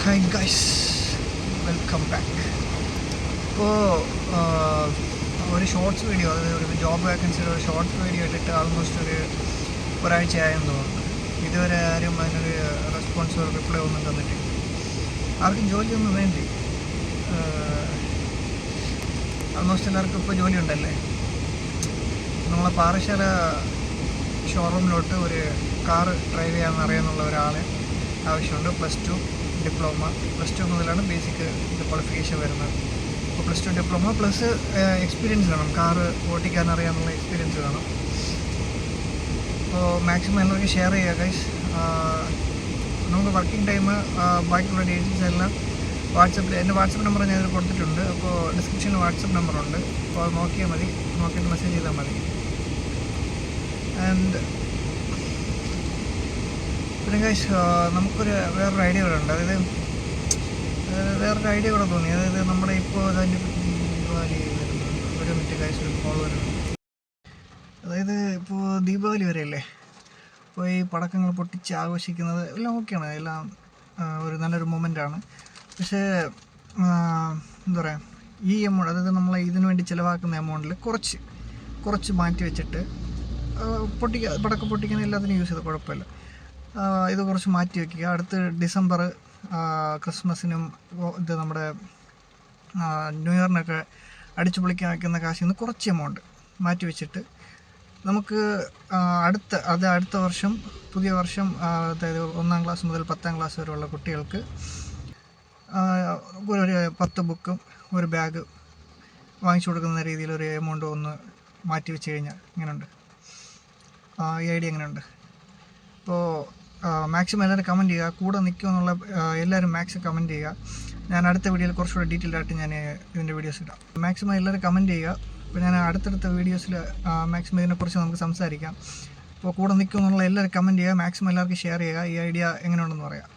Hi guys, welcome back. ഇപ്പോൾ ഒരു shorts video, അതായത് ഒരു ജോബ് വേക്കൻസിയുടെ ഒരു ഷോർട്സ് വീഡിയോ ഇട്ടിട്ട് ആൾമോസ്റ്റ് ഒരാഴ്ചയായെന്ന് തോന്നുന്നു. ഇതുവരെ ആരും അതിനൊരു റെസ്പോൺസ് റിപ്ലൈ ഒന്നും തന്നിട്ടില്ല. ആർക്കും ജോലിയൊന്നും വേണ്ടി. ആൾമോസ്റ്റ് എല്ലാവർക്കും ഇപ്പോൾ ജോലി ഉണ്ടല്ലേ. നമ്മളെ പാറശാല ഷോറൂമിലോട്ട് ഒരു കാറ് ഡ്രൈവ് ചെയ്യാമെന്ന് അറിയാമെന്നുള്ള ഒരാളെ ആവശ്യമുണ്ട്. +2 ഡിപ്ലോമ, +2 മുതലാണ് ബേസിക് ക്വാളിഫിക്കേഷൻ വരുന്നത്. അപ്പോൾ +2 ഡിപ്ലോമ പ്ലസ് എക്സ്പീരിയൻസ് വേണം, കാറ് ഓടിക്കാൻ അറിയാമെന്നുള്ള എക്സ്പീരിയൻസ് വേണം. അപ്പോൾ മാക്സിമം എല്ലാവർക്കും ഷെയർ ചെയ്യുക ഗൈസ്. നമുക്ക് വർക്കിംഗ് ടൈം ബാക്കിയുള്ള ഡീറ്റെയിൽസ് എല്ലാം വാട്സപ്പിൽ, എൻ്റെ വാട്സപ്പ് നമ്പർ ഞാനതിൽ കൊടുത്തിട്ടുണ്ട്. അപ്പോൾ ഡിസ്ക്രിപ്ഷനിൽ വാട്സപ്പ് നമ്പറുണ്ട്. അപ്പോൾ അത് നോക്കിയാൽ മതി, നോക്കിയിട്ട് മെസ്സേജ് ചെയ്താൽ മതി. ആൻഡ് പിന്നെ ഗൈസ്, നമുക്കൊരു വേറൊരു ഐഡിയ കൂടെ ഉണ്ട്. അതായത് വേറൊരു ഐഡിയ കൂടെ തോന്നി. അതായത് നമ്മുടെ ഇപ്പോൾ അതിൻ്റെ ദീപാവലി വരുന്നുണ്ട്. ഒരു മിനിറ്റ് ഗൈസ്, ഒരു കോൾ വരുന്നുണ്ട്. അതായത് ഇപ്പോൾ ദീപാവലി വരെയല്ലേ, അപ്പോൾ ഈ പടക്കങ്ങൾ പൊട്ടിച്ച് ആഘോഷിക്കുന്നത് എല്ലാം ഓക്കെയാണ്, എല്ലാം ഒരു നല്ലൊരു മൊമെൻ്റാണ്. പക്ഷേ എന്താ പറയുക, ഈ എമൗണ്ട്, അതായത് നമ്മൾ ഇതിനു വേണ്ടി ചിലവാക്കുന്ന എമൗണ്ടിൽ കുറച്ച് മാറ്റി വെച്ചിട്ട് പടക്കം പൊട്ടിക്കാൻ എല്ലാത്തിനും യൂസ് ചെയ്ത് കുഴപ്പമില്ല. ഇത് കുറച്ച് മാറ്റി വയ്ക്കുക. അടുത്ത് ഡിസംബർ ക്രിസ്മസിനും ഇത് നമ്മുടെ ന്യൂ ഇയറിനൊക്കെ അടിച്ചു പൊളിക്കാൻ വയ്ക്കുന്ന കാശിൽ നിന്ന് കുറച്ച് എമൗണ്ട് മാറ്റി വെച്ചിട്ട് നമുക്ക് അടുത്ത വർഷം, പുതിയ വർഷം, അതായത് 1ാം ക്ലാസ് മുതൽ 10ാം ക്ലാസ് വരെയുള്ള കുട്ടികൾക്ക് ഒരു 10 ബുക്കും ഒരു ബാഗ് വാങ്ങിച്ചു കൊടുക്കുന്ന രീതിയിൽ ഒരു എമൗണ്ട് ഒന്ന് മാറ്റി വെച്ച് കഴിഞ്ഞാൽ എങ്ങനെയുണ്ട്? ഈ ഐഡിയ എങ്ങനെയുണ്ട്? അപ്പോൾ മാക്സിമം എല്ലാവരും കമൻറ്റ് ചെയ്യുക. കൂടെ നിൽക്കുമെന്നുള്ള എല്ലാവരും മാക്സിമം കമൻറ്റ് ചെയ്യുക. ഞാൻ അടുത്ത വീഡിയോയിൽ കുറച്ചുകൂടെ ഡീറ്റെയിൽ ആയിട്ട് ഞാൻ ഇതിൻ്റെ വീഡിയോസ് ഇടാം. മാക്സിമം എല്ലാവരും കമൻറ്റ് ചെയ്യുക. അപ്പോൾ ഞാൻ അടുത്തടുത്ത വീഡിയോസിൽ മാക്സിമം ഇതിനെക്കുറിച്ച് നമുക്ക് സംസാരിക്കാം. അപ്പോൾ കൂടെ നിൽക്കുമെന്നുള്ള എല്ലാവരും കമൻറ്റ് ചെയ്യുക. മാക്സിമം എല്ലാവർക്കും ഷെയർ ചെയ്യുക. ഈ ഐഡിയ എങ്ങനെയുണ്ടെന്ന് പറയാം.